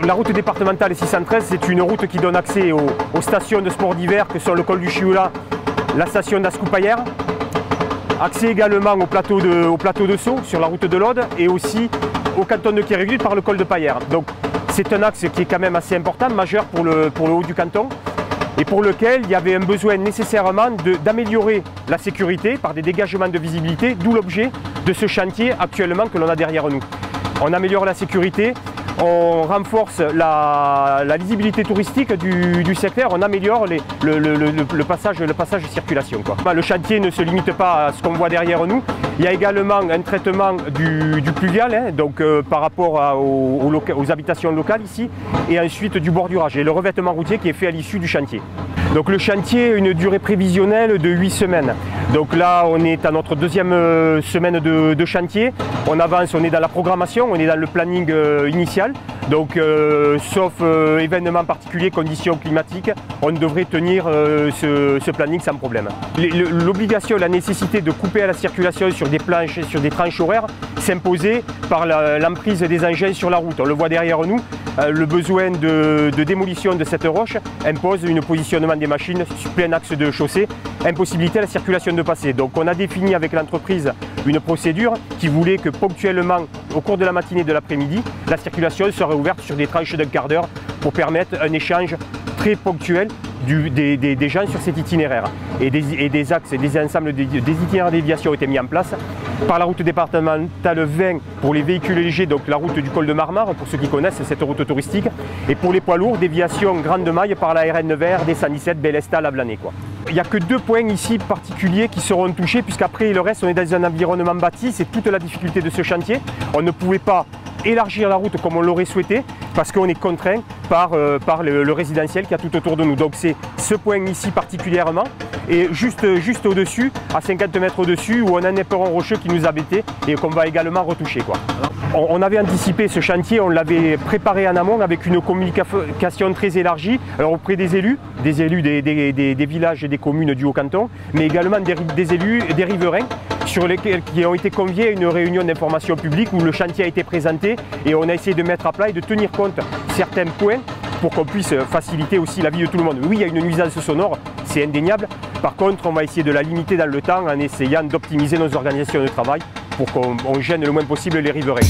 La route départementale 613, c'est une route qui donne accès aux stations de sport d'hiver que sont le col du Chioula, la station d'Ascoupaillère. Accès également au plateau de Sceaux sur la route de l'Aude et aussi au canton de Quérigues par le col de Paillère. Donc c'est un axe qui est quand même assez important, majeur pour le haut du canton et pour lequel il y avait un besoin nécessairement d'améliorer la sécurité par des dégagements de visibilité, d'où l'objet de ce chantier actuellement que l'on a derrière nous. On améliore la sécurité, on renforce la lisibilité touristique du secteur, on améliore le passage de circulation, quoi. Le chantier ne se limite pas à ce qu'on voit derrière nous, il y a également un traitement du pluvial, hein, donc par rapport aux habitations locales ici, et ensuite du bordurage et le revêtement routier qui est fait à l'issue du chantier. Donc le chantier a une durée prévisionnelle de 8 semaines. Donc là on est à notre deuxième semaine de chantier, on avance, on est dans la programmation, on est dans le planning initial. Donc sauf événements particuliers, conditions climatiques, on devrait tenir ce planning sans problème. L'obligation, la nécessité de couper à la circulation sur des planches, sur des tranches horaires, s'imposait par l'emprise des engins sur la route. On le voit derrière nous, le besoin de démolition de cette roche impose un positionnement des machines sur plein axe de chaussée, impossibilité à la circulation de passer. Donc on a défini avec l'entreprise une procédure qui voulait que ponctuellement, au cours de la matinée et de l'après-midi, la circulation serait ouverte sur des tranches d'un quart d'heure pour permettre un échange très ponctuel des gens sur cet itinéraire. Et des axes et des ensembles des itinéraires de déviation ont été mis en place par la route départementale 20 pour les véhicules légers, donc la route du col de Marmare, pour ceux qui connaissent cette route touristique, et pour les poids lourds, déviation grande maille par la RN vert des 117 Bélesta à Lavelanet, quoi. Il n'y a que 2 points ici particuliers qui seront touchés, puisqu'après le reste on est dans un environnement bâti, c'est toute la difficulté de ce chantier. On ne pouvait pas élargir la route comme on l'aurait souhaité parce qu'on est contraint par le résidentiel qu'il y a tout autour de nous. Donc c'est ce point ici particulièrement et juste au-dessus, à 50 mètres au-dessus, où on a un éperon rocheux qui nous embêtait et qu'on va également retoucher, quoi. On avait anticipé ce chantier, on l'avait préparé en amont avec une communication très élargie auprès des élus des villages et des communes du Haut-Canton, mais également des élus et des riverains qui ont été conviés à une réunion d'information publique où le chantier a été présenté et on a essayé de mettre à plat et de tenir compte certains points pour qu'on puisse faciliter aussi la vie de tout le monde. Oui, il y a une nuisance sonore, c'est indéniable. Par contre, on va essayer de la limiter dans le temps en essayant d'optimiser nos organisations de travail pour qu'on gêne le moins possible les riverains.